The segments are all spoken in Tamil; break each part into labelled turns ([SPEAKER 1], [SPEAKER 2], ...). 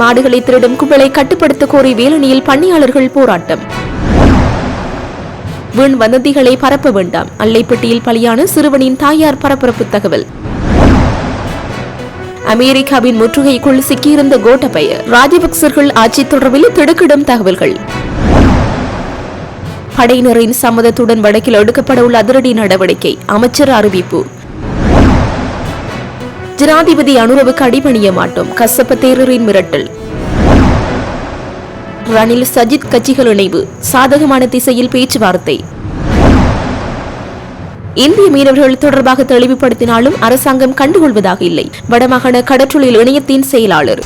[SPEAKER 1] மாடுகளை திருடும் கும்பலை கட்டுப்படுத்த கோரி வேலணியில் பணியாளர்கள் போராட்டம். வீண் வதந்திகளை பரப்ப வேண்டாம், அல்லைப்பட்டியில் பலியான சிறுவனின் தாயார் பரபரப்பு தகவல். அமெரிக்காவின் முற்றுகைக்குள் சிக்கியிருந்த கோட்டபய ராஜபக்சர்கள் ஆட்சி தொடர்பில் திடுக்கிடும் தகவல்கள். படையினரின் சம்மதத்துடன் வடக்கில் எடுக்கப்பட உள்ள அதிரடி நடவடிக்கை, அமைச்சர் அறிவிப்பு. ஜனாதிபதி அனுரவுக்கு அடிபணிய மாட்டோம், கசப்ப தேரரின் மிரட்டல். ரணில் சஜித் கட்சிகள் இணைவு, சாதகமான திசையில் பேச்சுவார்த்தை. இந்திய மீனவர்கள் தொடர்பாக தெளிவுபடுத்தினாலும் அரசாங்கம் கண்டுகொள்வதாக இல்லை, வடமாகாண கடற்றொழில் இணையத்தின் செயலாளர்.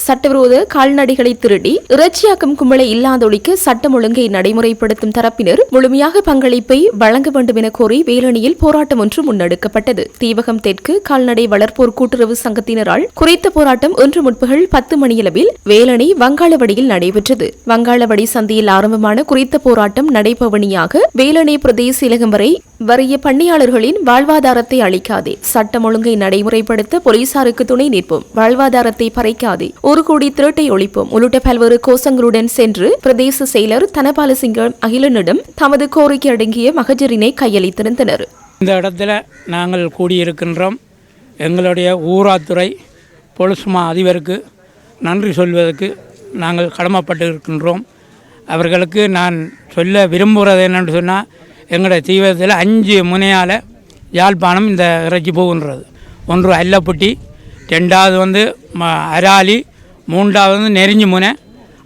[SPEAKER 1] சட்டவிரோத கால்நடைகளை திருடி இறைச்சியாக்கும் கும்பலை இல்லாதொழிக்க சட்டம் ஒழுங்கை நடைமுறைப்படுத்தும் தரப்பினர் முழுமையாக பங்களிப்பை வழங்க வேண்டும் என கோரி வேலணியில் போராட்டம் ஒன்று முன்னெடுக்கப்பட்டது. தீவகம் தெற்கு கால்நடை வளர்ப்போர் கூட்டுறவு சங்கத்தினரால் குறித்த போராட்டம் இன்று முற்பகல் 10 மணியளவில் வேலணி வங்காளவடியில் நடைபெற்றது. வங்காளவடி சந்தையில் ஆரம்பமான குறித்த போராட்டம் நடைபவனியாக வேலணி பிரதேச இலகம் வரை வறிய பணியாளர்களின் வாழ்வாதாரத்தை அளிக்காதே, சட்டம் ஒழுங்கை நடைமுறைப்படுத்த போலீசாருக்கு துணை நிற்போம், வாழ்வாதாரத்தை பறைக்காதே, 1 கோடி திருட்டை ஒழிப்போம் உள்ளிட்ட பல்வேறு கோஷங்களுடன் சென்று பிரதேச செயலர் தனபாலசிங்கம் அகிலனிடம் தமது கோரிக்கை அடங்கிய மகஜரினை கையளித்திருந்தனர்.
[SPEAKER 2] இந்த இடத்துல நாங்கள் கூடியிருக்கின்றோம். எங்களுடைய ஊராத்துறை பொலிஸ்மா அதிபருக்கு நன்றி சொல்வதற்கு நாங்கள் கடமைப்பட்டு இருக்கின்றோம். அவர்களுக்கு நான் சொல்ல விரும்புகிறது என்னென்னு சொன்னால், எங்களுடைய தீவிரத்தில் 5 முனையால் யாழ்ப்பாணம் இந்த இறைச்சி போகின்றது. ஒன்று அல்லப்பட்டி, 2வது அராலி, 3வது நெருஞ்சி முனை,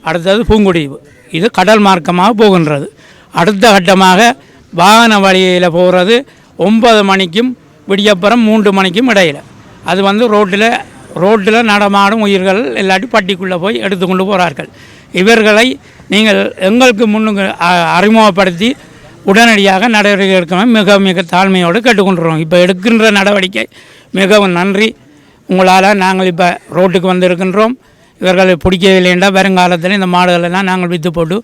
[SPEAKER 2] அடுத்தது பூங்குடிவு. இது கடல் மார்க்கமாக போகின்றது. அடுத்த கட்டமாக வாகன வழியில் போகிறது 9 மணிக்கும் விடியப்புறம் 3 மணிக்கும் இடையில். அது ரோட்டில் நடமாடும் உயிர்கள் எல்லாத்தையும் பட்டிக்குள்ளே போய் எடுத்துக்கொண்டு போகிறார்கள். இவர்களை நீங்கள் எங்களுக்கு முன்னுக்கு அறிமுகப்படுத்தி உடனடியாக நடவடிக்கை எடுக்கணும் மிக மிக தாழ்மையோடு கேட்டுக்கொண்டுறோம். இப்போ எடுக்கின்ற நடவடிக்கை மிகவும் நன்றி. உங்களால் நாங்கள் இப்போ ரோட்டுக்கு வந்திருக்கின்றோம். இவர்கள் பிடிக்கவில்லை என்றால் வருங்காலத்தில் இந்த மாடுகளெல்லாம் நாங்கள் விற்று போட்டு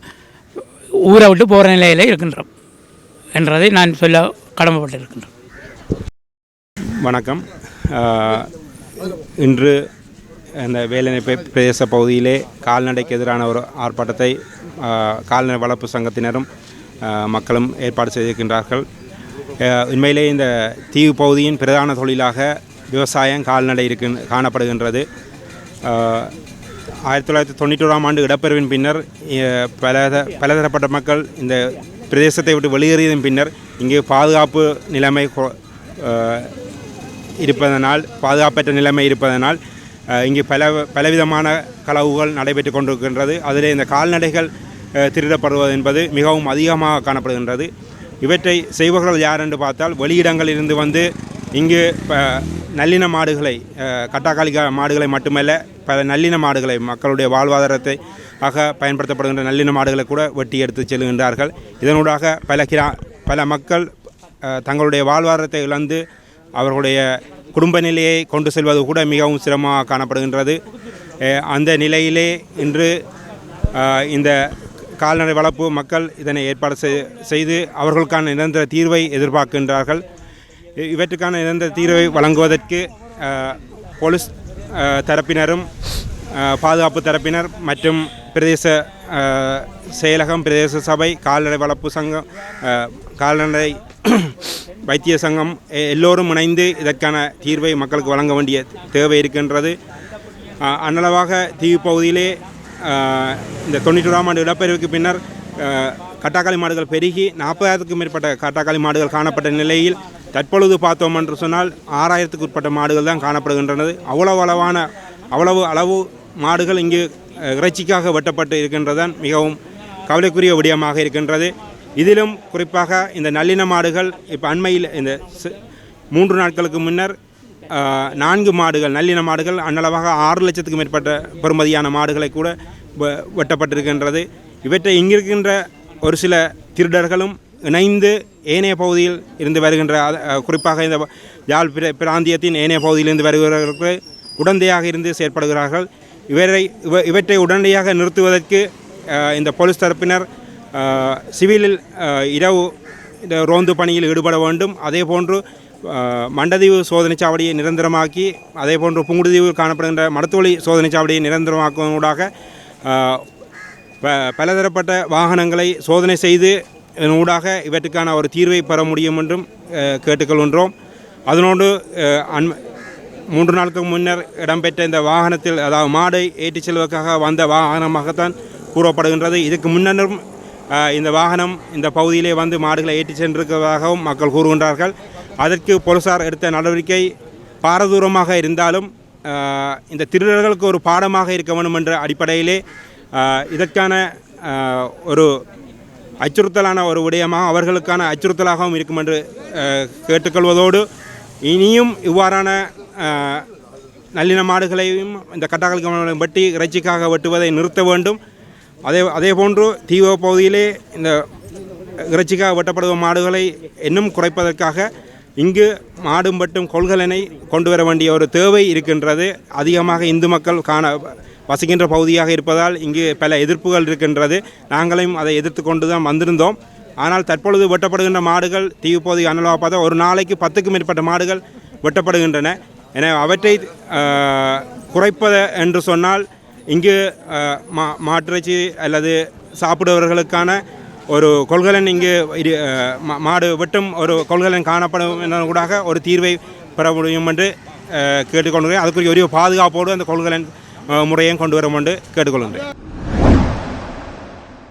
[SPEAKER 2] ஊரை விட்டு போகிற நிலையில் இருக்கின்றோம் என்றதை நான் சொல்ல கடமைப்பட்டிருக்கின்றோம்.
[SPEAKER 3] வணக்கம். இன்று இந்த வேலணை பிரதேச பகுதியிலே கால்நடைக்கு எதிரான ஒரு ஆர்ப்பாட்டத்தை கால்நடை வளர்ப்பு சங்கத்தினரும் மக்களும் ஏற்பாடு செய்திருக்கின்றார்கள். உண்மையிலே இந்த தீவு பகுதியின் பிரதான தொழிலாக விவசாயம் கால்நடை காணப்படுகின்றது. 1991ஆம் ஆண்டு இடப்பெயர்வின் பின்னர் பலதரப்பட்ட மக்கள் இந்த பிரதேசத்தை விட்டு வெளியேறியதன் பின்னர் இங்கு பாதுகாப்பு நிலைமை பாதுகாப்பற்ற நிலைமை இருப்பதனால் இங்கு பலவிதமான களவுகள் நடைபெற்று கொண்டிருக்கின்றது. அதில் இந்த கால்நடைகள் திருடப்படுவது என்பது மிகவும் அதிகமாக காணப்படுகின்றது. இவற்றை செய்பவர்கள் யார் என்று பார்த்தால், வெளியிடங்களிலிருந்து வந்து இங்கு நல்லின மாடுகளை, கட்டாக்காளி மாடுகளை மட்டுமல்ல, பல நல்லின மாடுகளை, மக்களுடைய வாழ்வாதாரத்தை பயன்படுத்தப்படுகின்ற நல்லின மாடுகளை கூட வெட்டி எடுத்து செல்கின்றார்கள். இதனூடாக பல மக்கள் தங்களுடைய வாழ்வாதாரத்தை இழந்து அவர்களுடைய குடும்ப நிலையை கொண்டு செல்வது கூட மிகவும் சிரமமாக காணப்படுகின்றது. அந்த நிலையிலே இன்று இந்த கால்நடை வளர்ப்பு மக்கள் இதனை ஏற்பாடு செய்து அவர்களுக்கான நிரந்தர தீர்வை எதிர்பார்க்கின்றார்கள். இவற்றுக்கான நிரந்தர தீர்வை வழங்குவதற்கு போலீஸ் தரப்பினரும் பாதுகாப்பு தரப்பினர் மற்றும் பிரதேச செயலகம், பிரதேச சபை, கால்நடை வளர்ப்பு சங்கம், கால்நடை வைத்திய சங்கம் எல்லோரும் இணைந்து இதற்கான தீர்வை மக்களுக்கு வழங்க வேண்டிய தேவை இருக்கின்றது. அன்னளவாக தீவு பகுதியிலே இந்த 91ஆம் ஆண்டு இடப்பெயர்வுக்கு பின்னர் கட்டாக்காளி மாடுகள் பெருகி 40,000க்கும் மேற்பட்ட கட்டாக்காளி மாடுகள் காணப்பட்ட நிலையில் தற்பொழுது பார்த்தோம் என்று சொன்னால் 6,000க்கு உட்பட்ட மாடுகள் தான் காணப்படுகின்றது. அவ்வளவு அளவு மாடுகள் இங்கு இறைச்சிக்காக வெட்டப்பட்டு இருக்கின்றதான் மிகவும் கவலைக்குரிய விடயமாக இருக்கின்றது. இதிலும் குறிப்பாக இந்த நல்லின மாடுகள் இப்போ அண்மையில் இந்த 3 நாட்களுக்கு முன்னர் 4 மாடுகள், நல்லின மாடுகள் அன்னளவாக 6 லட்சத்துக்கு மேற்பட்ட பெறுமதியான மாடுகளை கூட வெட்டப்பட்டிருக்கின்றது. இவற்றை இங்கிருக்கின்ற ஒரு சில திருடர்களும் இணைந்து ஏனைய பகுதியில் இருந்து வருகின்ற, குறிப்பாக இந்த யாழ் பிராந்தியத்தின் ஏனைய பகுதியிலிருந்து வருகிறவர்களுக்கு உடந்தையாக இருந்து செயற்படுகிறார்கள். இவற்றை உடனடியாக நிறுத்துவதற்கு இந்த போலீஸ் தரப்பினர் சிவிலில் இரவு ரோந்து பணியில் ஈடுபட வேண்டும். அதே போன்று மண்டதீவு சோதனைச்சாவடியை நிரந்தரமாக்கி அதேபோன்று புங்குடுதீவில் காணப்படுகின்ற மடத்தோழி சோதனைச்சாவடியை நிரந்தரமாக்குவதூடாக பலதரப்பட்ட வாகனங்களை சோதனை செய்து ஊடாக இவற்றுக்கான ஒரு தீர்வை பெற முடியும் என்றும் கேட்டுக்கொள்கின்றோம். அதனோடு 3 நாட்களுக்கு முன்னர் இடம்பெற்ற இந்த வாகனத்தில் அதாவது மாடை ஏற்றிச் செல்வதற்காக வந்த வாகனமாகத்தான் கூறப்படுகின்றது. இதுக்கு முன்னரும் இந்த வாகனம் இந்த பகுதியிலே வந்து மாடுகளை ஏற்றிச் சென்றிருக்கிறதாகவும் மக்கள் கூறுகின்றார்கள். அதற்கு போலீசார் எடுத்த நடவடிக்கை பாரதூரமாக இருந்தாலும் இந்த திருடர்களுக்கு ஒரு பாடமாக இருக்க வேண்டும் என்ற அடிப்படையிலே இதற்கான ஒரு அச்சுறுத்தலான ஒரு விடயமாக அவர்களுக்கான அச்சுறுத்தலாகவும் இருக்கும் என்று கேட்டுக்கொள்வதோடு இனியும் இவ்வாறான நல்லின மாடுகளையும் இந்த கட்டாக்கள் வெட்டி இறைச்சிக்காக வெட்டுவதை நிறுத்த வேண்டும். அதேபோன்று தீவ பகுதியிலே இந்த இறைச்சிக்காக வெட்டப்படுவ மாடுகளை இன்னும் குறைப்பதற்காக இங்கு மாடும் வெட்டும் கொள்கலனை கொண்டு வர வேண்டிய ஒரு தேவை இருக்கின்றது. அதிகமாக இந்து மக்கள் வசிக்கின்ற பகுதியாக இருப்பதால் இங்கு பல எதிர்ப்புகள் இருக்கின்றது. நாங்களும் அதை எதிர்த்து கொண்டு தான் வந்திருந்தோம். ஆனால் தற்பொழுது வெட்டப்படுகின்ற மாடுகள் தீவு பகுதி அனலாக பார்த்தா ஒரு நாளைக்கு 10க்கும் மேற்பட்ட மாடுகள் வெட்டப்படுகின்றன. எனவே அவற்றை குறைப்பது என்று சொன்னால் இங்கு மாட்டிறைச்சி அல்லது சாப்பிடுபவர்களுக்கான ஒரு கொள்கலன் இங்கு மாடு வெட்டும் ஒரு கொள்கலன் காணப்படும் என்பதற்காக ஒரு தீர்வை பெற முடியும் என்று கேட்டுக்கொள்கிறேன். அதுக்குரிய ஒரு பாதுகாப்போடு அந்த கொள்கலன் முறையும் கொண்டு வரும் என்று கேட்டுக்கொள்கின்றேன்.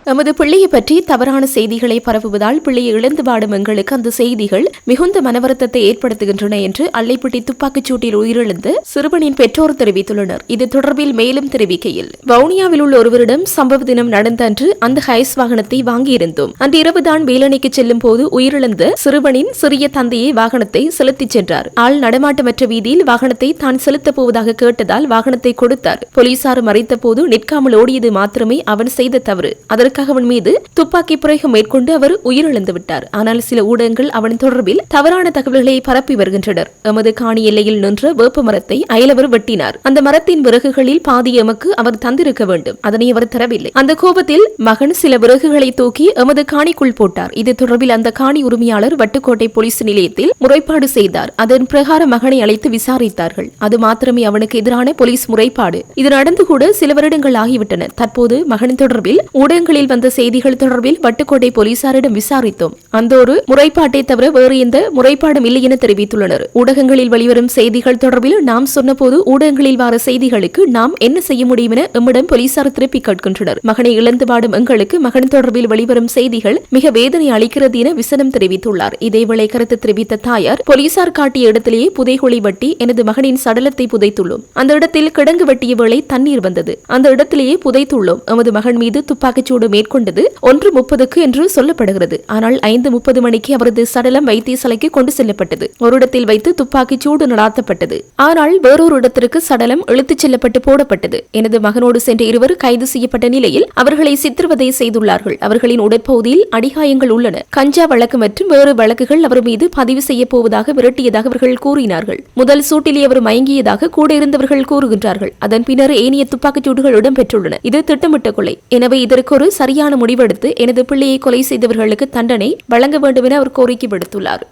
[SPEAKER 1] நமது பிள்ளையை பற்றி தவறான செய்திகளை பரப்புவதால் பிள்ளையை இழந்து வாடும் எங்களுக்கு அந்த செய்திகள் மிகுந்த மனவருத்தத்தை ஏற்படுத்துகின்றன என்று அல்லைப்பட்டி துப்பாக்கிச்சூட்டில் உயிரிழந்த சிறுவனின் பெற்றோர் தெரிவித்துள்ளனர். இது தொடர்பில் மேலும் தெரிவிக்கையில், வவுனியாவில் உள்ள ஒருவரிடம் சம்பவ தினம் நடந்த அன்று அந்த ஹைஸ் வாகனத்தை வாங்கியிருந்தோம். அன்று இரவுதான் வேலணைக்கு செல்லும் போது உயிரிழந்த சிறுவனின் சிறிய தந்தையை வாகனத்தை செலுத்திச் சென்றார். ஆள் நடமாட்டமற்ற வீதியில் வாகனத்தை தான் செலுத்தப் போவதாக கேட்டதால் வாகனத்தை கொடுத்தார். போலீசார் மறைத்த போது நிற்காமல் ஓடியது மாத்திரமே அவன் செய்த தவறு. அதற்கு அவன் மீது துப்பாக்கி பிரயோகம் மேற்கொண்டு அவர் உயிரிழந்து விட்டார். ஆனால் சில ஊடகங்கள் அவன் தொடர்பில் தவறான தகவல்களை பரப்பி வருகின்றனர். எமது காணி எல்லையில் நின்ற வேப்ப மரத்தை அயலவர் வெட்டினார். அந்த மரத்தின் விறகுகளில் பாதி எமக்கு அவர் தந்திருக்க வேண்டும். அதனை அவர் தரவில்லை. அந்த கோபத்தில் மகன் சில விறகுகளை தூக்கி எமது காணிக்குள் போட்டார். இது தொடர்பில் அந்த காணி உரிமையாளர் வட்டுக்கோட்டை போலீஸ் நிலையத்தில் முறைப்பாடு செய்தார். அதன் பிரகாரம் மகனை அழைத்து விசாரித்தார்கள். அது மாத்திரமே அவனுக்கு எதிரான போலீஸ் முறைப்பாடு. இது நடந்து கூட சில வருடங்கள் ஆகிவிட்டன. தற்போது மகன் தொடர்பில் ஊடகங்களில் வந்த செய்திகள் தொடர்பில் வட்டுக்கோட்டை போலீசாரிடம் விசாரித்தோம். அந்த ஒரு முறைப்பாட்டை தவிர வேறு எந்த முறைப்பாடும் இல்லை என தெரிவித்துள்ளனர். ஊடகங்களில் வெளிவரும் செய்திகள் தொடர்பில் நாம் சொன்னபோது ஊடகங்களில் வர செய்திகளுக்கு நாம் என்ன செய்ய முடியும் என எம்மிடம் போலீசார் திருப்பி கேட்கின்றனர். மகனை இழந்து வாடும் எங்களுக்கு மகன் தொடர்பில் வெளிவரும் செய்திகள் மிக வேதனை அளிக்கிறது என விசனம் தெரிவித்துள்ளார். இதேவேளை கருத்து தெரிவித்த தாயார், போலீசார் காட்டிய இடத்திலேயே புதைகுழி வெட்டி எனது மகனின் சடலத்தை புதைத்துள்ளோம். அந்த இடத்தில் கிடங்கு வெட்டிய வேளை தண்ணீர் வந்தது. அந்த இடத்திலேயே புதைத்துள்ளோம். எமது மகன் மீது துப்பாக்கிச்சூடு மேற்கொண்டது 1:30 என்று சொல்லப்படுகிறது. ஆனால் 5:30 மணிக்கு அவரது சடலம் வைத்தியசாலைக்கு கொண்டு செல்லப்பட்டது. ஒரு இடத்தில் வைத்து துப்பாக்கி சூடு நடாத்தப்பட்டது. ஆனால் வேறொரு இடத்திற்கு சடலம் இழுத்துச் செல்லப்பட்டு போடப்பட்டது. எனது மகனோடு சென்ற இருவர் கைது செய்யப்பட்ட நிலையில் அவர்களை சித்திரவதை செய்துள்ளார்கள். அவர்களின் உடற்பகுதியில் அடிகாயங்கள் உள்ளன. கஞ்சா வழக்கு மற்றும் வேறு வழக்குகள் அவர் மீது பதிவு செய்ய போவதாக விரட்டியதாக அவர்கள் கூறினார்கள். முதல் சூட்டிலே அவர் மயங்கியதாக கூட இருந்தவர்கள் கூறுகின்றார்கள். அதன் பின்னர் ஏனைய துப்பாக்கிச்சூடுகள் இடம்பெற்றுள்ளன. இது திட்டமிட்ட கொலை. எனவே இதற்கு ஒரு சரியான முடிவெடுத்து எனது பிள்ளையை கொலை செய்தவர்களுக்கு தண்டனை வழங்க வேண்டும் என அவர் கோரிக்கை விடுத்துள்ளார்.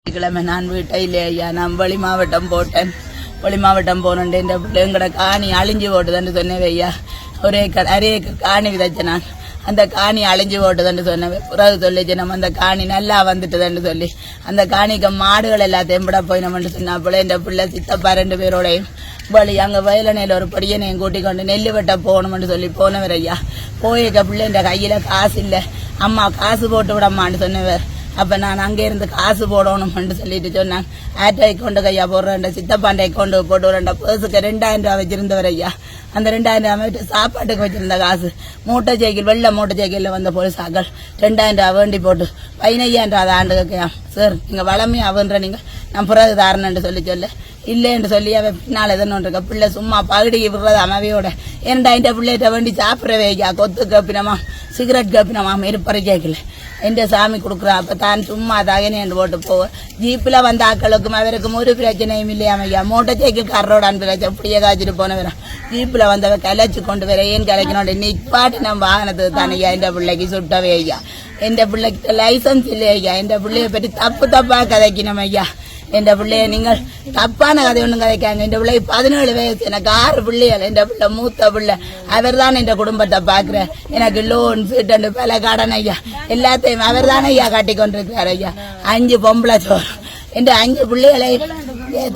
[SPEAKER 4] கிழமை நான் வீட்டையிலே ஐயா நான் வெளி மாவட்டம் போட்டேன். வெளி மாவட்டம் போனேன். என் பிள்ளை எங்கட காணி அழிஞ்சு போட்டுதான்னு சொன்னேன் ஐயா. ஒரே அரை ஏக்கர் காணி விதைச்ச நான். அந்த காணி அழிஞ்சு போட்டுதான்னு சொன்னேன். பிறகு சொல்லிச்சு நம்ம அந்த காணி நல்லா வந்துட்டுதான்னு சொல்லி அந்த காணிக்கு மாடுகள் எல்லாத்தையும் விட போயினோம்னு சொன்னா போல என் பிள்ளை சித்தப்பா 2 பேரோடையும் வழி அங்கே வயலனையில் ஒரு படியனையும் கூட்டிக் கொண்டு நெல் வெட்ட போகணும்னு சொல்லி போனவர் ஐயா. போயிருக்க பிள்ளை என் கையில் காசு இல்லை. அம்மா காசு போட்டு விடம்மான்னு சொன்னவர். அப்போ நான் அங்கே இருந்து காசு போடணும்னு சொல்லிட்டு சொன்னாங்க. ஆட்டை அக்கௌண்ட்டு கையா போடுறேன், சித்தப்பாண்ட அக்கௌண்ட் போட்டு விடுறேன். பர்ஸுக்கு 2000 ரூபா வச்சிருந்தவர் ஐயா. அந்த 2000 ரூபா சாப்பாட்டுக்கு வச்சிருந்த காசு மூட்டை சைக்கிள் வெள்ளை மூட்டை சைக்கிளில் வந்த போலீஸாக்கள் 2000 ரூபா வேண்டி போட்டு 15,000 ரூபா ஆண்டு கேட்கையா. சார் நீங்கள் வளமே அவன்ற நீங்கள் நான் பிறகு தாரணன்னு சொல்ல இல்லைன்னு சொல்லி அவன் பின்னால் எதன்னு இருக்க பிள்ளை சும்மா பகுடிக்கு விடுறது அமைதியோட ஏன்டா இந்த பிள்ளைகிட்ட வேண்டி சாப்பிட்றவே ஐயா. கொத்து கப்பினமா சிகரெட் கப்பினமா இருப்பறை கேட்கல எந்த சாமி கொடுக்குறான். அப்போ தான் சும்மா தகனேன்னு போட்டு போவேன். ஜீப்பில் வந்த ஆக்களுக்கும் அவருக்கும் ஒரு பிரச்சனையும் இல்லையாம ஐயா. மூட்டை சைக்கிள் காரோடான்னு பிரச்சனை இப்படியே காய்ச்சிட்டு போனவரா. ஜீப்பில் வந்தவ கலைச்சு கொண்டு வர ஏன் கலைக்கணும் நிப்பாட்டி நம்ம வாங்கினது தானே ஐயா. இந்த பிள்ளைக்கு சுட்டவே ஐயா. எந்த பிள்ளைக்கு லைசன்ஸ் இல்லை ஐயா. எந்த பிள்ளைய பற்றி தப்பு தப்பாக கதைக்கணும் ஐயா. என் பிள்ளைய நீங்கள் தப்பான கதை ஒன்றும் கதைக்காங்க. என் பிள்ளை 17 வயசு, எனக்கு 6 பிள்ளைகள். என் பிள்ளை மூத்த பிள்ளை, அவர் தான் என் குடும்பத்தை பாக்குற. எனக்கு லோன் சீட்டு பல கடன் ஐயா எல்லாத்தையும் அவர் தானே ஐயா கட்டி கொண்டிருக்கிறார் ஐயா. 5 பொம்பளை சோறு, என் 5 பிள்ளைகளை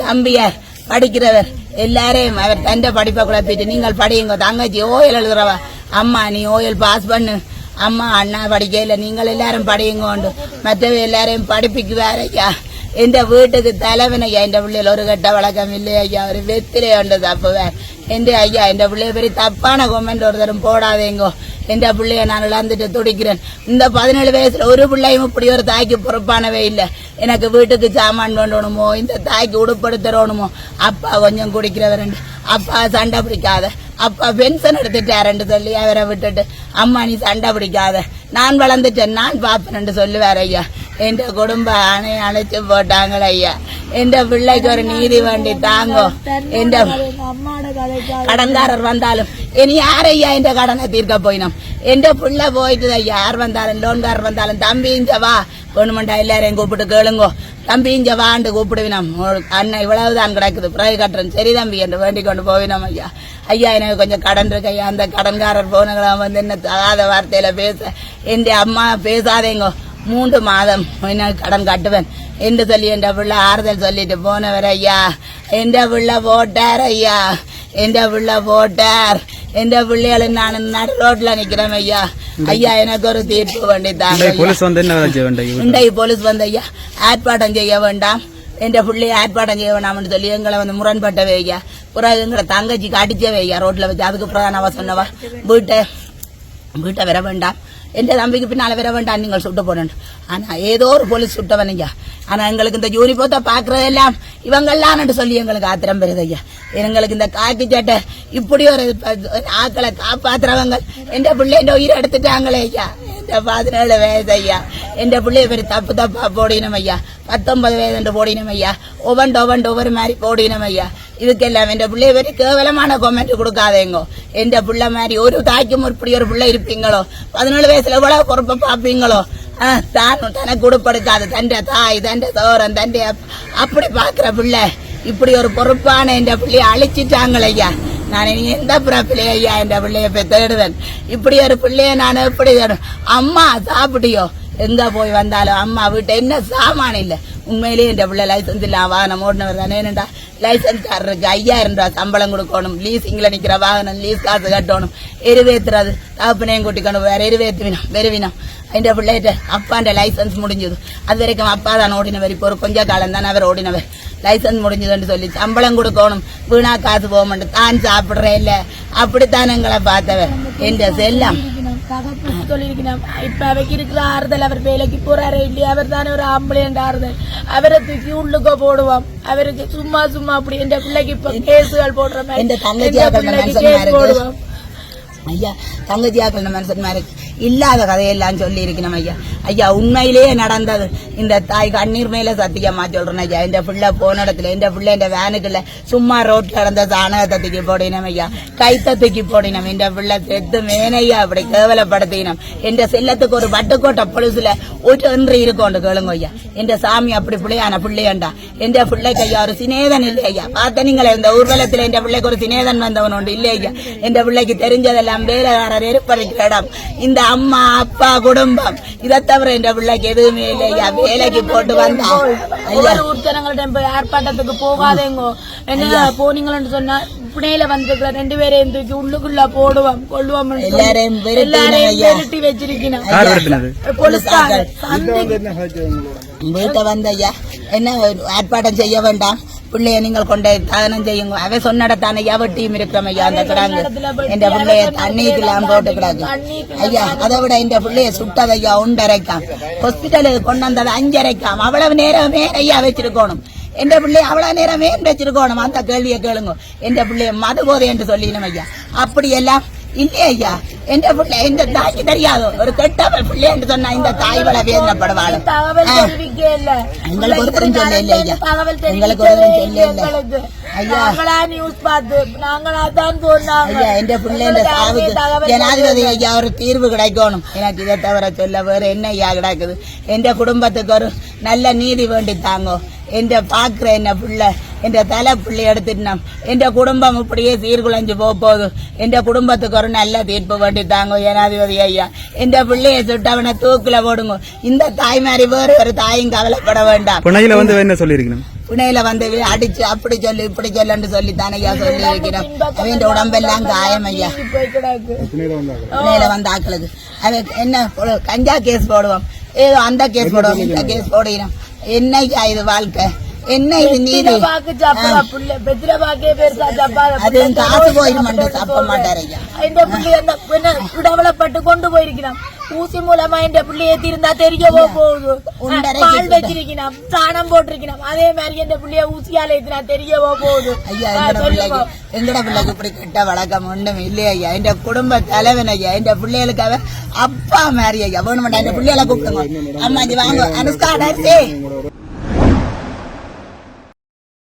[SPEAKER 4] தம்பியார் படிக்கிறவர் எல்லாரையும் அவர் தண்டை படிப்பை குழப்பிட்டு நீங்கள் படியுங்க. தங்கச்சி ஓயல் எழுதுறவ, அம்மா நீ ஓயல் பாஸ் பண்ணு, அம்மா அண்ணா படிக்கல, நீங்கள் எல்லாரும் படியுங்க. மற்றவ எல்லாரையும் படிப்பிக்கு வேற ஐயா. எந்த வீட்டுக்கு தலைவன் ஐயா. என் பிள்ளைகள் ஒரு கட்ட வழக்கம் இல்லை ஐயா. ஒரு வெத்திலே உண்டு தப்புவேன் எந்த ஐயா. என் பிள்ளைய பெரிய தப்பான கொமெண்ட் ஒரு தரம் போடாதேங்கோ. எந்த பிள்ளைய நான் இழந்துட்டு துடிக்கிறேன். இந்த 17 வயசுல ஒரு பிள்ளையும் இப்படி ஒரு தாய்க்கு பொறுப்பானவே இல்லை. எனக்கு வீட்டுக்கு சாமான் கொண்டணுமோ, இந்த தாய்க்கு உடுப்படுத்தணுமோ, அப்பா கொஞ்சம் குடிக்கிறவர், அப்பா சண்டை பிடிக்காத, அப்பா பென்ஷன் எடுத்துட்டாருன்னு சொல்லி அவரை விட்டுட்டு அம்மா நீ சண்டை பிடிக்காத, நான் வளர்ந்துட்டேன் நான் பாப்பேன் சொல்லுவார் ஐயா. என் குடும்ப அணைச்சு போட்டாங்களே ஐயா. என் பிள்ளைக்கு ஒரு நீதி வேண்டி தாங்கோ. என் கடன்காரர் வந்தாலும் இனி யாரையா என் கடனை தீர்க்க போயினோம். என் பிள்ளை போயிட்டு ஐயா. யார் வந்தாலும் லோன்காரர் வந்தாலும் தம்பி இங்க வா பொண்ணுமண்டா எல்லாரையும் கூப்பிட்டு கேளுங்கோ. தம்பி இங்க வாண்டு கூப்பிடுவினோம். அண்ணன் இவ்வளவுதான் கிடக்குது பிறகு கட்டுறேன் சரி தம்பி என்று வேண்டிக் கொண்டு போவினோம் ஐயா. ஐயா எனக்கு கொஞ்சம் கடன் இருக்கு ஐயா. அந்த கடன்காரர் போனங்களாம் வந்து என்ன தகாத வார்த்தையில பேச என் அம்மா பேசாதேங்கோ, 3 மாதம் கடன் கட்டுவேன் என்று சொல்லி என் பிள்ளை ஆறுதல் சொல்லிட்டு போனவர் ஐயா. என் பிள்ளை போட்டார் ஐயா. என் பிள்ளை போட்டார். என் பிள்ளைகளை நான் நடு ரோட்ல நிக்கிறேன் ஐயா. ஐயா எனக்கு ஒரு தீர்ப்பு வேண்டித்தாங்க. போலீஸ் வந்து ஐயா ஆர்ப்பாட்டம் செய்ய வேண்டாம், என் பிள்ளைய ஆர்ப்பாட்டம் செய்ய வேண்டாம்னு சொல்லி எங்களை வந்து முரண்பட்டவே ஐயா. பிறகு எங்களை தங்கச்சிக்கு அடிச்சவே ஐயா ரோட்ல வச்சு. அதுக்கு பிறகு அவ சொன்னவா வீட்டை வர வேண்டாம், என் தம்பிக்கு பின்னால வர வேண்டாம், நீங்கள் சுட்டு போனேன். ஆனா ஏதோ ஒரு போலீஸ் சுட்டவன் ஐயா. ஆனா எங்களுக்கு இந்த யூனிஃபார்த்தை பாக்குறதெல்லாம் இவங்கெல்லாம் சொல்லி எங்களுக்கு ஆத்திரம் பெறுது ஐயா. எங்களுக்கு இந்த காக்கி சட்டை இப்படி ஒரு ஆக்களை காப்பாத்துறவங்க என் பிள்ளைய உயிரை எடுத்துட்டாங்களே ஐயா. என் 17 வயசு ஐயா. என் பிள்ளைய பெரிய தப்பா போடினோம் ஐயா. 19 வயது போடினோம் ஐயா. ஒவ்வொரு மாதிரி போடினோம் ஐயா. இதுக்கெல்லாம் என் பிள்ளைய பெரிய கேவலமான கொமெண்ட் கொடுக்காதேங்கோ. என் பிள்ளை மாதிரி ஒரு தாய்க்கும் இப்படி ஒரு பிள்ளை இருப்பீங்களோ? 17 வயசுல எவ்வளவு பொறுப்பை பார்ப்பீங்களோ? தனக்கு கொடுப்படுக்காது தண்ட தாய் தண்ட சோரன் தண்ட அப்படி பாக்குற பிள்ளை இப்படி ஒரு பொறுப்பான என் பிள்ளைய அழிச்சிட்டாங்களே ஐயா. நான் இனி எந்த பிறப்பிலே ஐயா என் பிள்ளைய போய் தேடுவேன்? இப்படி ஒரு பிள்ளைய நான் எப்படி தேடும்? அம்மா சாப்பிட்டியோ? எங்க போய் வந்தாலும் அம்மா வீட்டை என்ன சாமான இல்ல. உண்மையிலேயே என் பிள்ளை லைசன்ஸ் இல்ல வாகனம் ஓடினவர் தானே. என்னண்டா லைசன்ஸ் காரருக்கு 5000 ரூபாய் சம்பளம் கொடுக்கணும். லீசிங்ல நிக்கிற வாகனம் லீஸ் காசு கட்டணும். எருவேத்துறது தகப்பனையும் கூட்டிக்கணும். வேற எருவேத்துவினோம் வெறுவினோம். என் பிள்ளைகிட்ட அப்பாண்ட லைசன்ஸ் முடிஞ்சது. அது வரைக்கும் அப்பா தான் ஓடினவர். இப்போ ஒரு கொஞ்ச காலம் தானே அவர் ஓடினவர். லைசன்ஸ் முடிஞ்சதுன்னு சொல்லி சம்பளம் கொடுக்கணும். வீணா காசு போக மாட்டேன் தான் சாப்பிடுறேன் இல்ல. அப்படித்தான் எங்களை பார்த்தவர் என் செல்லம்.
[SPEAKER 5] இப்ப அவைக்கு இருக்கிற ஆறுதல், அவர் வேலைக்கு போறாரு இல்லையா, அவர் தானே ஒரு ஆம்பளைன்ற ஆறுதல். அவரை தூக்கி உள்ளுக்க போடுவோம். அவருக்கு சும்மா அப்படி என் பிள்ளைக்கு இப்ப கேசுகள் போடுற மாதிரி போடுவோம்
[SPEAKER 4] ஐயா. தங்கச்சியாக்கள் மனுஷன் மாதிரி இல்லாத கதையெல்லாம் சொல்லி இருக்கணும் ஐயா. ஐயா உண்மையிலேயே நடந்தது. இந்த தாய் கண்ணீர் மேல சத்தியமா சொல்றேன் ஐயா. இந்த பிள்ளை போன இடத்துல இந்த பிள்ளை இந்த வேனுக்குள்ள சும்மா ரோட்ல நடந்த சாணகத்தை தூக்கி போடினோம் ஐயா. கைத்த தூக்கி போடினோம். இந்த பிள்ளை செத்து மேனையா அப்படி கேவலப்படுத்தினோம். என் செல்லத்துக்கு ஒரு பட்டுக்கோட்டை பொழுதுல ஒன்று இருக்கோண்டு கேளுங்க ஐயா. என் சாமி அப்படி பிள்ளையான பிள்ளையாண்டா. என் பிள்ளைக்கு ஐயா ஒரு சிநேதன் இல்லை ஐயா. பார்த்த நீங்களே இந்த ஊர்வலத்துல என் பிள்ளைக்கு ஒரு சிநேதன் வந்தவன் உண்டு இல்லை ஐயா. என் பிள்ளைக்கு தெரிஞ்சதெல்லாம் வேலைக்காரர் எருப்பறிக்கிற இடம் இந்த அம்மா அப்பா குடும்பம். இதை தவிர என் பிள்ளைக்கு எதுவுமே இல்லை ஐயா. வேலைக்கு போட்டு வந்தா
[SPEAKER 5] ஊர்ச்சனங்கள்ட்ட போய் ஆர்ப்பாட்டத்துக்கு போகாதேங்கோ. என்ன போனீங்கன்னு சொன்னா புனேல வந்து 2 பேரையும் தூக்கி உள்ளுக்குள்ள போடுவோம் கொள்ளுவோம். எல்லாரையும் விரட்டி வச்சிருக்கணும்.
[SPEAKER 4] வீட்டை வந்த ஐயா என்ன ஆர்ப்பாட்டம் செய்ய வேண்டாம், பிள்ளைய நீங்கள் கொண்டே தானம் செய்யுங்க. அவ சொன்னடத்தான ஐயா வெட்டியும் இருக்கிறோம் ஐயா. அந்த கிடாங்க என் பிள்ளைய தண்ணிக்கெல்லாம் போட்டு கிடாங்க ஐயா. அதை விட இந்த பிள்ளைய சுட்டது ஐயா 1:30 ஹாஸ்பிட்டலுக்கு கொண்டு வந்தது 5:30. அவ்வளவு நேரமே ஐயா வச்சிருக்கணும். என் பிள்ளைய அவ்வளவு நேரமே வச்சிருக்கணும். அந்த கேள்வியை கேளுங்க. என் பிள்ளைய மது போதை என்று சொல்லினோம் ஐயா. அப்படி எல்லாம் இல்லையா ஐயா. என் பிள்ளை இந்த தாய்க்கு தெரியாதோ ஒரு கெட்ட பிள்ளை என்று சொன்னா இந்த தாய் வள வேதனைப்படுவாள். எங்களுக்கு ஒருத்தரும் சொல்ல இல்லை ஐயா. எங்களுக்கு ஒருத்தரும் சொல்ல இல்லை ஐயா. ஐயா என் பிள்ளை இந்த சாவுக்கு ஜனாதிபதி ஐயா ஒரு தீர்வு கிடைக்கணும். எனக்கு இதை தவிர சொல்ல வேற என்ன ஐயா கிடக்குது? என் குடும்பத்துக்கு ஒரு நல்ல நீதி வேண்டி தாங்கோ. என்ற பாக்குற என்ன பிள்ளை என்ற தலை பிள்ளை எடுத்துட்டோம். என்ற குடும்பம் இப்படியே சீர்குலைஞ்சு போகுது. என்ற குடும்பத்துக்கு ஒரு நல்ல தீர்ப்பு வேண்டித்தாங்க ஜனாதிபதி ஐயா. என்ற பிள்ளையை சுட்டவனை தூக்குல போடுங்க. இந்த தாய்மாரி வேறு ஒரு தாயும் கவலைப்பட வேண்டாம்.
[SPEAKER 6] புனையில வந்து என்ன சொல்லிருக்கணும்?
[SPEAKER 4] புனையில வந்து அடிச்சு அப்படி சொல்லு இப்படி சொல்லுன்னு சொல்லித்தானே ஐயா சொல்லி இருக்கிறோம். அவன் உடம்பெல்லாம் காயம் ஐயா. புனையில வந்து ஆக்களுக்கு அவன் என்ன கஞ்சா கேஸ் போடுவோம், ஏதோ அந்த கேஸ் போடுவோம், இந்த கேஸ் போடுகிறோம். என்னையா இது வாழ்க்கை, என்ன இது நீதி? அது காசு போயிடுமாண்டு சாப்பிட மாட்டாரு ஐயா.
[SPEAKER 5] விடவளப்பட்டு கொண்டு போயிருக்கிறான். ஊசி மூலமா இந்த பிள்ளைய தீர்ந்தா தெரியவோ போகுது. பால் வச்சிருக்கணும், சாணம் போட்டிருக்கணும். அதே மாதிரி இந்த பிள்ளைய ஊசியால ஏத்தினா தெரியவோ போகுது.
[SPEAKER 4] ஐயா எங்கட பிள்ளைக்கு இப்படி கிட்ட வழக்கம் ஒண்ணும் இல்லையா ஐயா. என் குடும்ப தலைவன் ஐயா. என் பிள்ளைகளுக்காக அப்பா மாதிரி ஐயா. வேணுமாட்டா இந்த பிள்ளைகளை கூப்பிடுங்க. அம்மாஜி வாங்க அனுஷ்கா டான்ஸே.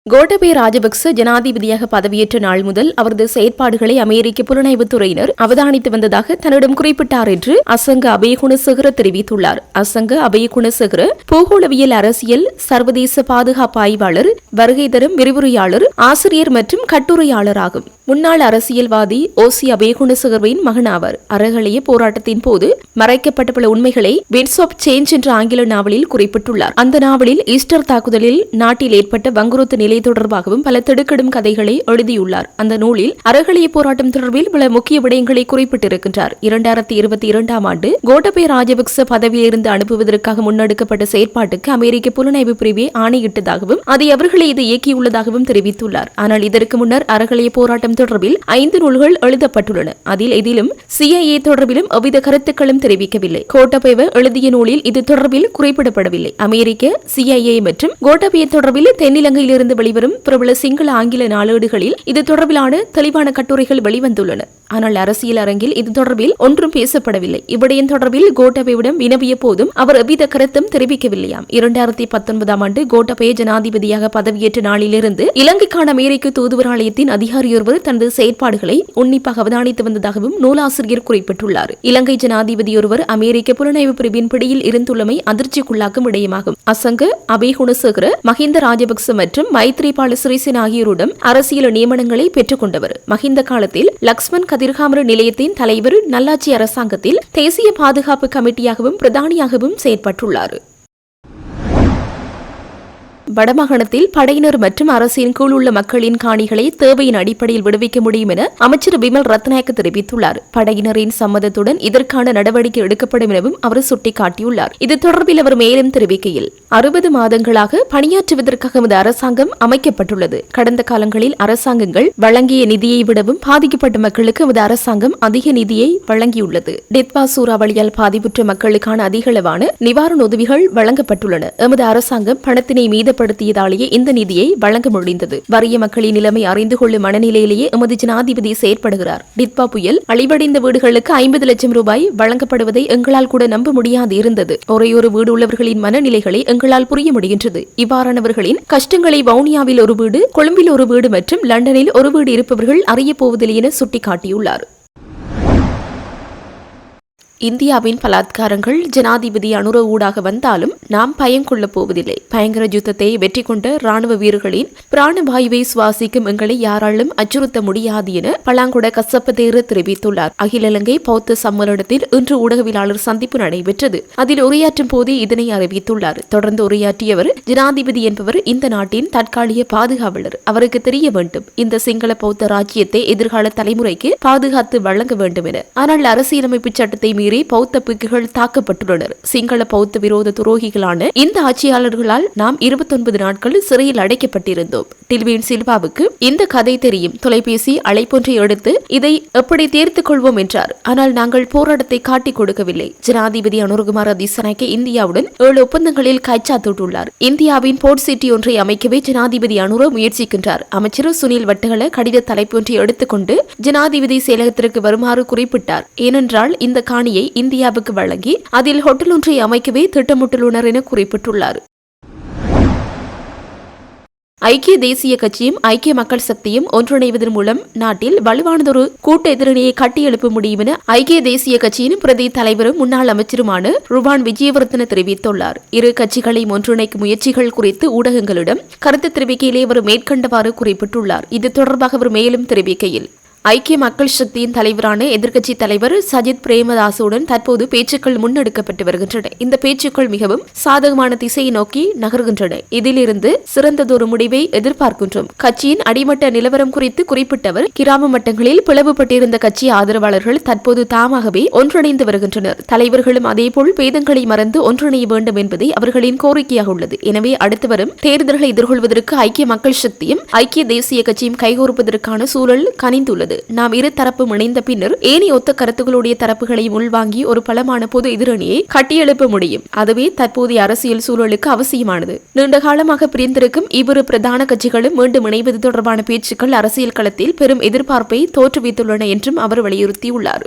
[SPEAKER 1] கோட்டபய ராஜபக்ச ஜனாதிபதியாக பதவியேற்ற நாள் முதல் அவரது செயற்பாடுகளை அமெரிக்க புலனாய்வுத்துறையினர் அவதானித்து வந்ததாக தன்னிடம் குறிப்பிட்டார் என்று அசங்க அபயகுணசேகர தெரிவித்துள்ளார். அசங்க அபயகுணசேகர பூகோளவியல், அரசியல், சர்வதேச பாதுகாப்பு ஆய்வாளர், வருகை தரும் விரிவுரையாளர், ஆசிரியர் மற்றும் கட்டுரையாளர் ஆகும். முன்னாள் அரசியல்வாதி ஓசி அபயகுணசேகரவின் மகனாவர். அறகலைய போராட்டத்தின் போது மறைக்கப்பட்ட பல உண்மைகளை விண்ட்ஸ் ஆஃப் சேஞ்ச் என்ற ஆங்கில நாவலில் குறிப்பிட்டுள்ளார். அந்த நாவலில் ஈஸ்டர் தாக்குதலில் நாட்டில் ஏற்பட்ட வங்குரோத்து நிலை தொடர்பாகவும் பல திடுக்கிடும் கதைகளை எழுதியுள்ளார். அந்த நூலில் அறகலைய போராட்டம் தொடர்பில் பல முக்கிய விடயங்களை குறிப்பிட்டிருக்கின்றார். 2022ஆம் ஆண்டு கோட்டபய ராஜபக்ச பதவியிலிருந்து அனுப்புவதற்காக முன்னெடுக்கப்பட்ட செயற்பாட்டுக்கு அமெரிக்க புலனாய்வு பிரிவே ஆணையிட்டதாகவும் அதை அவர்களை இது இயக்கியுள்ளதாகவும் தெரிவித்துள்ளார். ஆனால் இதற்கு முன்னர் அறகலைய போராட்டம் தொடர்பில் 5 நூல்கள் எழுதப்பட்டுள்ளன. அதில் எதிலும் CIA தொடர்பிலும் எவ்வித கருத்துக்களும் தெரிவிக்கவில்லை. கோட்டபய எழுதிய நூலில் இது தொடர்பில் குறிப்பிடப்படவில்லை. அமெரிக்க CIA மற்றும் கோட்டபய தொடர்பில் தென்னிலங்கையிலிருந்து வெளிவரும் பிரபல சிங்கள ஆங்கில நாளேடுகளில் இது தொடர்பிலான தெளிவான கட்டுரைகள் வெளிவந்துள்ளன. ஆனால் அரசியல் அரங்கில் இது தொடர்பில் ஒன்றும் பேசப்படவில்லை. இவ்விடயம் தொடர்பில் கோட்டபயவிடம் வினவிய போதும் அவர் எவ்வித கருத்தும் தெரிவிக்கவில்லையாம். 2019ஆம் ஆண்டு கோட்டபய ஜனாதிபதியாக பதவியேற்ற நாளிலிருந்து இலங்கைக்கான அமெரிக்க தூதுவர் ஆலயத்தின் அதிகாரியொருவர் தனது செயற்பாடுகளை உன்னிப்பாக அவதானித்து வந்ததாகவும் நூலாசிரியர் குறிப்பிட்டுள்ளார். இலங்கை ஜனாதிபதி ஒருவர் அமெரிக்க புலனாய்வு பிரிவின் பிடியில் இருந்துள்ளமை அதிர்ச்சிக்குள்ளாக்கும் விடயமாகும். அசங்க அபயகுணசேகர மஹிந்த ராஜபக்ச மற்றும் மைத்ரிபால சிறிசேன ஆகியோருடன் அரசியல் நியமனங்களை பெற்றுக் கொண்டவர். மஹிந்த காலத்தில் லக்ஷ்மன் கதிர்காமர நிலையத்தின் தலைவர், நல்லாட்சி அரசாங்கத்தில் தேசிய பாதுகாப்பு கமிட்டியாகவும் பிரதானியாகவும் செயற்பட்டுள்ளார். வடமாகாணத்தில் படையினர் மற்றும் அரசின் கீழ் உள்ள மக்களின் காணிகளை தேவையின் அடிப்படையில் விடுவிக்க முடியும் என அமைச்சர் பிமல் ரத்நாயக்க தெரிவித்துள்ளார். படையினரின் சம்மதத்துடன் இதற்கான நடவடிக்கை எடுக்கப்படும் எனவும் அவர் சுட்டிக்காட்டியுள்ளார். இது தொடர்பில் அவர் மேலும் தெரிவிக்கையில், 60 மாதங்களாக பணியாற்றுவதற்காக எமது அரசாங்கம் அமைக்கப்பட்டுள்ளது. கடந்த காலங்களில் அரசாங்கங்கள் வழங்கிய நிதியை விடவும் பாதிக்கப்பட்ட மக்களுக்கு எமது அரசாங்கம் அதிக நிதியை வழங்கியுள்ளது. டித்வா சூறாவளியால் பாதிப்புற்ற மக்களுக்கான அதிகளவான நிவாரண உதவிகள் வழங்கப்பட்டுள்ளன. எமது அரசாங்கம் பணத்தினை மீதப்படுத்தியதாலேயே இந்த நிதியை வழங்க முடிந்தது. வறிய மக்களின் நிலைமை அறிந்து கொள்ளும் மனநிலையிலேயே எமது ஜனாதிபதி செயற்படுகிறார். டித்வா புயல் அழிவடைந்த வீடுகளுக்கு 50 லட்சம் ரூபாய் வழங்கப்படுவதை எங்களால் கூட நம்ப முடியாது இருந்தது. ஒரேயொரு வீடு உள்ளவர்களின் மனநிலைகளை எங்களால் புரிய முடிகின்றது. இவ்வாறானவர்களின் கஷ்டங்களை வவுனியாவில் ஒரு வீடு, கொழும்பில் ஒரு வீடு மற்றும் லண்டனில் ஒரு வீடு இருப்பவர்கள் அறிய போவதில்லை என சுட்டிக்காட்டியுள்ளார். இந்தியாவின் பலாத்காரங்கள் ஜனாதிபதி அனுர ஊடாக வந்தாலும் நாம் பயம் கொள்ளப் போவதில்லை. பயங்கர யுத்தத்தை வெற்றி கொண்ட ராணுவ வீரர்களின் பிராணவாயுவை சுவாசிக்கும் எங்களை யாராலும் அச்சுறுத்த முடியாது என பலாங்குட கசப்ப தேர தெரிவித்துள்ளார். அகில இலங்கை பௌத்த சம்மேளனத்தில் இன்று ஊடகவியலாளர் சந்திப்பு நடைபெற்றது. அதில் உரையாற்றும் போதே இதனை அறிவித்துள்ளார். தொடர்ந்து உரையாற்றியவர், ஜனாதிபதி என்பவர் இந்த நாட்டின் தற்காலிக பாதுகாவலர். அவருக்கு தெரிய வேண்டும், இந்த சிங்கள பௌத்த ராஜ்யத்தை எதிர்கால தலைமுறைக்கு பாதுகாத்து வழங்க வேண்டும் என. ஆனால் அரசியலமைப்பு சட்டத்தை மீறி பௌத்த பிக்குகள் தாக்கப்பட்டுள்ளனர். சிங்கள பௌத்த விரோத துரோகிகளான இந்த ஆட்சியாளர்களால் நாம் 29 நாட்கள் சிறையில் அடைக்கப்பட்டிருந்தோம். டில்வின் சில்வாவுக்கு இந்த கதை தெரியும். தொலைபேசி அழைப்பொன்றை எடுத்து இதை எப்படி தீர்த்துக் கொள்வோம் என்றார். ஆனால் நாங்கள் போராட்டத்தை காட்டிக் கொடுக்கவில்லை. ஜனாதிபதி அனுரகுமார திசாநாயக்க இந்தியாவுடன் 7 ஒப்பந்தங்களில் கைச்சாத்திட்டுள்ளார். இந்தியாவின் போர்ட் சிட்டி ஒன்றை அமைக்கவே ஜனாதிபதி அனுர முயற்சிக்கின்றார். அமைச்சர் சுனில் வட்டகல கடித தலைப்பொன்றை எடுத்துக்கொண்டு ஜனாதிபதி செயலகத்திற்கு வருமாறு குறிப்பிட்டார். ஏனென்றால் இந்த காணியை இந்தியாவுக்கு வழங்கி அதில் ஹோட்டல் ஒன்றை அமைக்கவே திட்டமிட்டுள்ளனர் என குறிப்பிட்டுள்ளார். ஐக்கிய தேசிய கட்சியும் ஐக்கிய மக்கள் சக்தியும் ஒன்றிணைவதன் மூலம் நாட்டில் வலுவானதொரு கூட்டு எதிரணியை கட்டியெழுப்ப முடியும் என ஐக்கிய தேசிய கட்சியின் பிரதி தலைவரும் முன்னாள் அமைச்சருமான ருவான் விஜயவர்தன தெரிவித்துள்ளார். இரு கட்சிகளையும் ஒன்றிணைக்கும் முயற்சிகள் குறித்து ஊடகங்களிடம் கருத்து தெரிவிக்கையிலே அவர் மேற்கண்டவாறு குறிப்பிட்டுள்ளார். இது தொடர்பாக அவர் மேலும் தெரிவிக்கையில், ஐக்கிய மக்கள் சக்தியின் தலைவரான எதிர்க்கட்சித் தலைவர் சஜித் பிரேமதாசுடன் தற்போது பேச்சுக்கள் முன்னெடுக்கப்பட்டு வருகின்றன. இந்த பேச்சுக்கள் மிகவும் சாதகமான திசையை நோக்கி நகர்கின்றன. இதிலிருந்து சிறந்ததொரு முடிவை எதிர்பார்க்கின்றோம். கட்சியின் அடிமட்ட நிலவரம் குறித்து குறிப்பிட்டவர், கிராம மட்டங்களில் பிளவுபட்டிருந்த கட்சி ஆதரவாளர்கள் தற்போது தாமாகவே ஒன்றிணைந்து வருகின்றனர். தலைவர்களும் அதேபோல் பேதங்களை மறந்து ஒன்றிணைய வேண்டும் என்பதை அவர்களின் கோரிக்கையாக உள்ளது. எனவே அடுத்து வரும் தேர்தல்களை எதிர்கொள்வதற்கு ஐக்கிய மக்கள் சக்தியும் ஐக்கிய தேசிய கட்சியும் கைகோர்ப்பதற்கான சூழல் கனிந்துள்ளது. நாம் இரு தரப்பும் இணைந்த பின்னர் ஏனைய ஒத்த கருத்துக்களுடைய தரப்புகளையும் உள்வாங்கி ஒரு பலமான பொது எதிரணியை கட்டியெழுப்ப முடியும். அதுவே தற்போதைய அரசியல் சூழலுக்கு அவசியமானது. நீண்ட காலமாக பிரிந்திருக்கும் இவ்விரு பிரதான கட்சிகளும் மீண்டும் இணைவது தொடர்பான பேச்சுக்கள் அரசியல் களத்தில் பெரும் எதிர்பார்ப்பை தோற்றுவித்துள்ளன என்றும் அவர் வலியுறுத்தியுள்ளார்.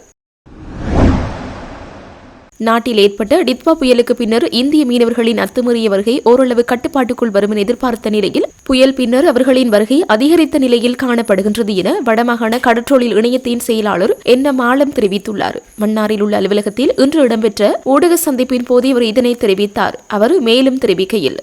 [SPEAKER 1] நாட்டில் ஏற்பட்ட டித்வா புயலுக்கு பின்னர் இந்திய மீனவர்களின் அத்துமீறிய வருகை ஓரளவு கட்டுப்பாட்டுக்குள் வரும் என எதிர்பார்த்த நிலையில் புயல் பின்னர் அவர்களின் வருகை அதிகரித்த நிலையில் காணப்படுகின்றது என வடமாகாண கடற்றொழில் இணையத்தின் செயலாளர் என்.எம். ஆலம் தெரிவித்துள்ளார். மன்னாரில் உள்ள அலுவலகத்தில் இன்று இடம்பெற்ற ஊடக சந்திப்பின் போது அவர் இதனை தெரிவித்தார். அவர் மேலும் தெரிவிக்கையில்,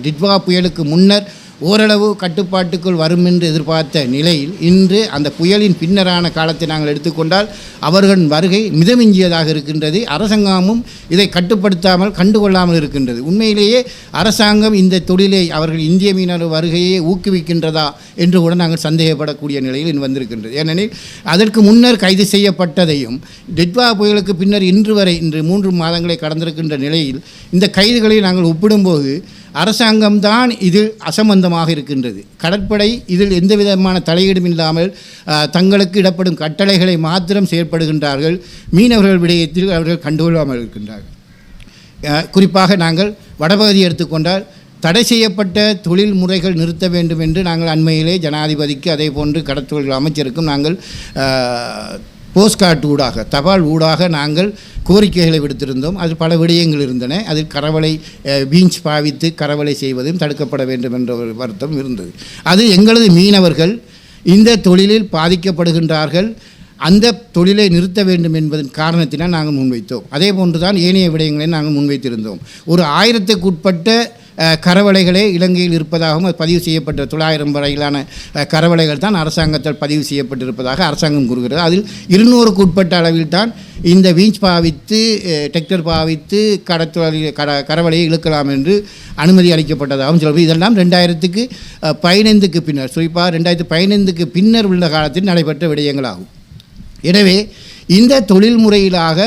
[SPEAKER 6] டிட்வா புயலுக்கு முன்னர் ஓரளவு கட்டுப்பாட்டுக்குள் வரும் என்று எதிர்பார்த்த நிலையில் இன்று அந்த புயலின் பின்னரான காலத்தை நாங்கள் எடுத்துக்கொண்டால் அவர்களின் வருகை மிதமிஞ்சியதாக இருக்கின்றது. அரசாங்கமும் இதை கட்டுப்படுத்தாமல் கண்டுகொள்ளாமல் இருக்கின்றது. உண்மையிலேயே அரசாங்கம் இந்த தொழிலை அவர்கள் இந்திய மீனவர் வருகையை ஊக்குவிக்கின்றதா என்று கூட நாங்கள் சந்தேகப்படக்கூடிய நிலையில் வந்திருக்கின்றது. ஏனெனில் அதற்கு முன்னர் கைது செய்யப்பட்டதையும் டிட்வா புயலுக்கு பின்னர் இன்று 3 மாதங்களை கடந்திருக்கின்ற நிலையில் இந்த கைதுகளை நாங்கள் ஒப்பிடும்போது அரசாங்கம்தான் இதில் அசம்பந்தமாக இருக்கின்றது. கடற்படை இதில் எந்த விதமான தலையீடும் இல்லாமல் தங்களுக்கு இடப்படும் கட்டளைகளை மாத்திரம் செயற்படுகின்றார்கள். மீனவர்கள் விடயத்தில் அவர்கள் கண்டுகொள்ளாமல் இருக்கின்றார்கள். குறிப்பாக நாங்கள் வடபகுதி எடுத்துக்கொண்டால் தடை செய்யப்பட்ட தொழில் முறைகள் நிறுத்த வேண்டும் என்று நாங்கள் அண்மையிலே ஜனாதிபதிக்கு அதே போன்று கடற்தொழில் அமைச்சருக்கும் நாங்கள் போஸ்ட்கார்டு ஊடாக தபால் ஊடாக நாங்கள் கோரிக்கைகளை விடுத்திருந்தோம். அதில் பல விடயங்கள் இருந்தன. அதில் கரவலை பீஞ்ச் பாவித்து கரவலை செய்வதும் தடுக்கப்பட வேண்டும் என்ற ஒரு வருத்தம் இருந்தது. அது எங்களது மீனவர்கள் இந்த தொழிலில் பாதிக்கப்படுகின்றார்கள், அந்த தொழிலை நிறுத்த வேண்டும் என்பதன் காரணத்தினால் நாங்கள் முன்வைத்தோம். அதே போன்று தான் ஏனைய விடயங்களை நாங்கள் முன்வைத்திருந்தோம். ஒரு 1000க்கு உட்பட்ட கரவலைகளே இலங்கையில் இருப்பதாகவும் அது பதிவு செய்யப்பட்ட 900 வரையிலான கரவலைகள் தான் அரசாங்கத்தால் பதிவு செய்யப்பட்டிருப்பதாக அரசாங்கம் கூறுகிறது. அதில் 200க்கு உட்பட்ட அளவில் தான் இந்த வீஞ்ச் பாவித்து டெக்டர் பாவித்து கரவலையை இழுக்கலாம் என்று அனுமதி அளிக்கப்பட்டதாகவும் சொல்வது. இதெல்லாம் 2015க்கு பின்னர், குறிப்பாக 2015க்கு பின்னர் உள்ள காலத்தில் நடைபெற்ற விடயங்களாகும். எனவே இந்த தொழில் முறையிலாக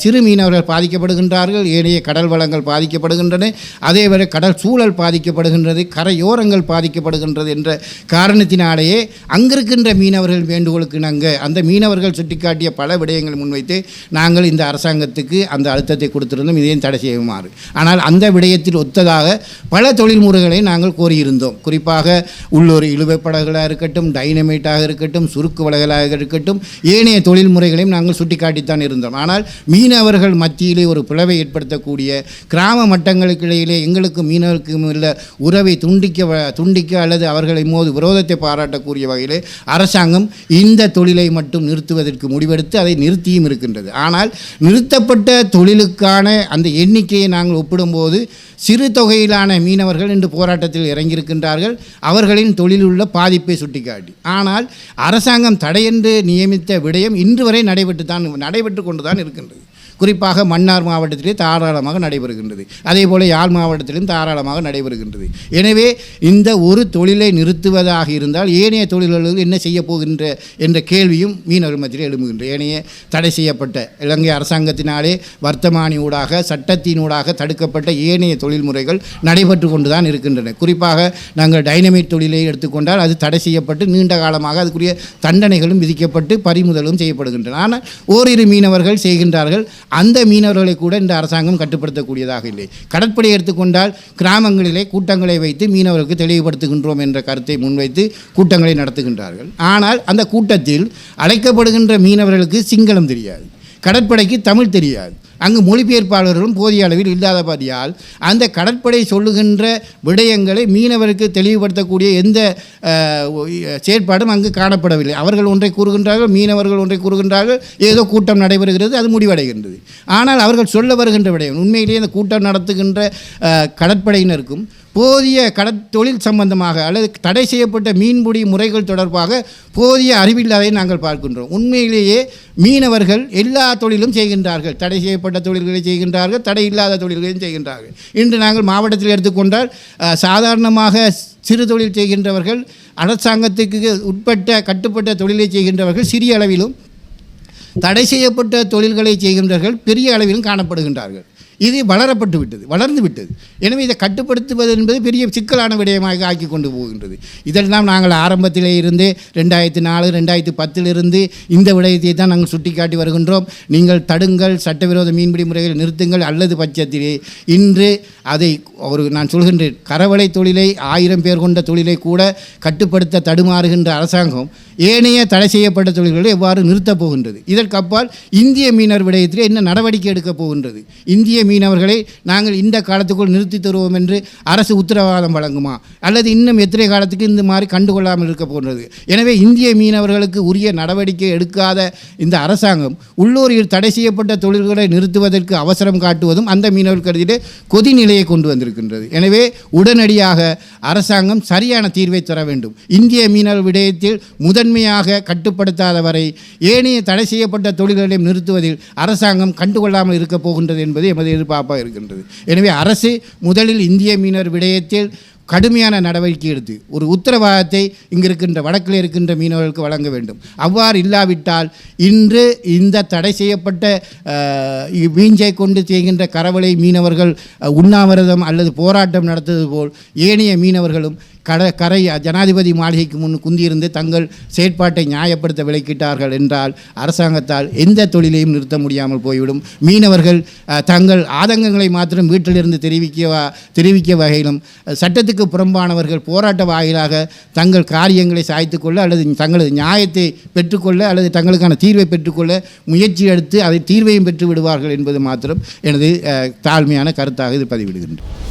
[SPEAKER 6] சிறு மீனவர்கள் பாதிக்கப்படுகின்றார்கள், ஏனைய கடல் வளங்கள் பாதிக்கப்படுகின்றன, அதேவரை கடல் சூழல் பாதிக்கப்படுகின்றது, கரையோரங்கள் பாதிக்கப்படுகின்றது என்ற காரணத்தினாலேயே அங்கிருக்கின்ற மீனவர்கள் வேண்டுகோளுக்கு நாங்கள் அந்த மீனவர்கள் சுட்டிக்காட்டிய பல விடயங்கள் முன்வைத்து நாங்கள் இந்த அரசாங்கத்துக்கு அந்த அழுத்தத்தை கொடுத்திருந்தோம், இதையும் தடை செய்யுமாறு. ஆனால் அந்த விடயத்தில் ஒத்ததாக பல தொழில் முறைகளை நாங்கள் கோரியிருந்தோம். குறிப்பாக உள்ளூர் இழுவைப்படகுகளாக இருக்கட்டும், டைனமைட்டாக இருக்கட்டும், சுருக்கு வலைகளாக இருக்கட்டும், ஏனைய தொழில் முறைகளையும் நாங்கள் சுட்டிக்காட்டித்தான் இருந்தோம். ஆனால் மீனவர்கள் மத்தியிலே ஒரு பிளவை ஏற்படுத்தக்கூடிய கிராம மட்டங்களுக்கு இடையிலே எங்களுக்கும் மீனவருக்கும் உள்ள உறவை துண்டிக்க அல்லது அவர்களை மோது விரோதத்தை பாராட்டக்கூடிய வகையிலே அரசாங்கம் இந்த தொழிலை மட்டும் நிறுத்துவதற்கு முடிவெடுத்து அதை நிறுத்தியும் இருக்கின்றது. ஆனால் நிறுத்தப்பட்ட தொழிலுக்கான அந்த எண்ணிக்கையை நாங்கள் ஒப்பிடும்போது சிறு தொகையிலான மீனவர்கள் இன்று போராட்டத்தில் இறங்கியிருக்கின்றார்கள், அவர்களின் தொழிலுள்ள பாதிப்பை சுட்டிக்காட்டி. ஆனால் அரசாங்கம் தடையென்று நியமித்த விடயம் இன்று வரை நடைபெற்று கொண்டு தான் இருக்கின்றது. குறிப்பாக மன்னார் மாவட்டத்திலே தாராளமாக நடைபெறுகின்றது, அதே போல் யாழ் மாவட்டத்திலும் தாராளமாக நடைபெறுகின்றது. எனவே இந்த ஒரு தொழிலை நிறுத்துவதாக இருந்தால் ஏனைய தொழில்களுக்கு என்ன செய்ய போகின்ற என்ற கேள்வியும் மீனவர் மத்தியில் எழும்புகின்றது. ஏனைய தடை செய்யப்பட்ட இலங்கை அரசாங்கத்தினாலே வர்த்தமானி ஊடாக சட்டத்தினூடாக தடுக்கப்பட்ட ஏனைய தொழில் முறைகள் நடைபெற்று கொண்டு தான் இருக்கின்றன. குறிப்பாக நாங்கள் டைனமைட் தொழிலை எடுத்துக்கொண்டால் அது தடை செய்யப்பட்டு நீண்ட காலமாக அதுக்குரிய தண்டனைகளும் விதிக்கப்பட்டு பறிமுதலும் செய்யப்படுகின்றன. ஆனால் ஓரிரு மீனவர்கள் செய்கின்றார்கள். அந்த மீனவர்களை கூட இந்த அரசாங்கம் கட்டுப்படுத்தக்கூடியதாக இல்லை. கடற்படை எடுத்துக்கொண்டால் கிராமங்களிலே கூட்டங்களை வைத்து மீனவர்களுக்கு தெளிவுபடுத்துகின்றோம் என்ற கருத்தை முன்வைத்து கூட்டங்களை நடத்துகின்றார்கள். ஆனால் அந்த கூட்டத்தில் அழைக்கப்படுகின்ற மீனவர்களுக்கு சிங்களம் தெரியாது, கடற்படைக்கு தமிழ் தெரியாது. அங்கு மொழிபெயர்ப்பாளர்களும் போதிய அளவில் இல்லாதபடியால் அந்த கடற்படை சொல்லுகின்ற விடயங்களை மீனவருக்கு தெளிவுபடுத்தக்கூடிய எந்த செயற்பாடும் அங்கு காணப்படவில்லை. அவர்கள் ஒன்றை கூறுகின்றார்கள், மீனவர்கள் ஒன்றை கூறுகின்றார்கள், ஏதோ கூட்டம் நடைபெறுகிறது, அது முடிவடைகின்றது. ஆனால் அவர்கள் சொல்ல வருகின்ற விடயம் உண்மையிலேயே அந்த கூட்டம் நடத்துகின்ற கடற்படையினருக்கும் போதிய கடற்தொழில் சம்பந்தமாக அல்லது தடை செய்யப்பட்ட மீன்பிடி முறைகள் தொடர்பாக போதிய அறிவில்லாதை நாங்கள் பார்க்கின்றோம். உண்மையிலேயே மீனவர்கள் எல்லா தொழிலும் செய்கின்றார்கள், தடை செய்யப்பட்ட தொழில்களை செய்கின்றார்கள், தடை இல்லாத தொழில்களையும் செய்கின்றார்கள். இன்று நாங்கள் மாவட்டத்தில் எடுத்துக்கொண்டால் சாதாரணமாக சிறு தொழில் செய்கின்றவர்கள், அரசாங்கத்துக்கு உட்பட்ட கட்டுப்பட்ட தொழிலை செய்கின்றவர்கள் சிறிய அளவிலும், தடை செய்யப்பட்ட தொழில்களை செய்கின்றவர்கள் பெரிய அளவிலும் காணப்படுகின்றார்கள். இது வளர்ந்து விட்டது. எனவே இதை கட்டுப்படுத்துவது என்பது பெரிய சிக்கலான விடயமாக ஆக்கி கொண்டு போகின்றது. இதெல்லாம் நாங்கள் ஆரம்பத்திலே இருந்தே 2004 2010 இந்த விடயத்தை தான் நாங்கள் சுட்டிக்காட்டி வருகின்றோம். நீங்கள் தடுங்கள், சட்டவிரோத மீன்பிடி முறைகளை நிறுத்துங்கள், அல்லது பட்சத்திலே இன்று அதை நான் சொல்கின்றேன், கரவலை தொழிலை 1000 பேர் கொண்ட தொழிலை கூட கட்டுப்படுத்த தடுமாறுகின்ற அரசாங்கம் ஏனைய தடை செய்யப்பட்ட தொழில்களை எவ்வாறு நிறுத்தப் போகின்றது? இதற்கு அப்பால் இந்திய மீனவர் விடயத்திலே என்ன நடவடிக்கை எடுக்கப் போகின்றது? இந்திய மீனவர்களை நாங்கள் இந்த காலத்துக்குள் நிறுத்தி தருவோம் என்று அரசு உத்தரவாதம் வழங்குமா, அல்லது இன்னும் எத்தனை காலத்துக்கு இந்த மாதிரி கண்டுகொள்ளாமல் இருக்க போன்றது? எனவே இந்திய மீனவர்களுக்கு உரிய நடவடிக்கை எடுக்காத இந்த அரசாங்கம் உள்ளூரில் தடை செய்யப்பட்ட தொழில்களை நிறுத்துவதற்கு அவசரம் காட்டுவதும் அந்த மீனவர்களுக்கு கொதிநிலையை கொண்டு வந்திருக்கின்றது. எனவே உடனடியாக அரசாங்கம் சரியான தீர்வை தர வேண்டும். இந்திய மீனவர் விடயத்தில் முதன்மையாக கட்டுப்படுத்தாத வரை ஏனைய தடை செய்யப்பட்ட தொழில்களையும் நிறுத்துவதில் அரசாங்கம் கண்டுகொள்ளாமல் இருக்கப் போகின்றது என்பது எமது எதிர்பார்ப்பாக இருக்கின்றது. எனவே அரசு முதலில் இந்திய மீனவர் விடயத்தில் கடுமையான நடவடிக்கை எடுத்து ஒரு உத்தரவாதத்தை இங்கு இருக்கின்ற வடக்கில் இருக்கின்ற மீனவர்களுக்கு வழங்க வேண்டும். அவ்வாறு இல்லாவிட்டால் இன்று இந்த தடை செய்யப்பட்ட வீஞ்சை கொண்டு செய்கின்ற கரவலை மீனவர்கள் உண்ணாவிரதம் அல்லது போராட்டம் நடத்துவது போல் ஏனைய மீனவர்களும் கரை ஜனாதிபதி மாளிகைக்கு முன் குந்தியிருந்து தங்கள் செயற்பாட்டை நியாயப்படுத்த விலக்கிட்டார்கள் என்றால் அரசாங்கத்தால் எந்த தொழிலையும் நிறுத்த முடியாமல் போய்விடும். மீனவர்கள் தங்கள் ஆதங்கங்களை மாத்திரம் வீட்டிலிருந்து தெரிவிக்க வகையிலும் சட்டத்துக்கு புறம்பானவர்கள் போராட்ட வாயிலாக தங்கள் காரியங்களை சாய்த்துக்கொள்ள அல்லது தங்களது நியாயத்தை பெற்றுக்கொள்ள அல்லது தங்களுக்கான தீர்வை பெற்றுக்கொள்ள முயற்சி எடுத்து அதை தீர்வையும் பெற்று விடுவார்கள் என்பது மாத்திரம் எனது தாழ்மையான கருத்தாக இது பதிவிடுகின்றேன்.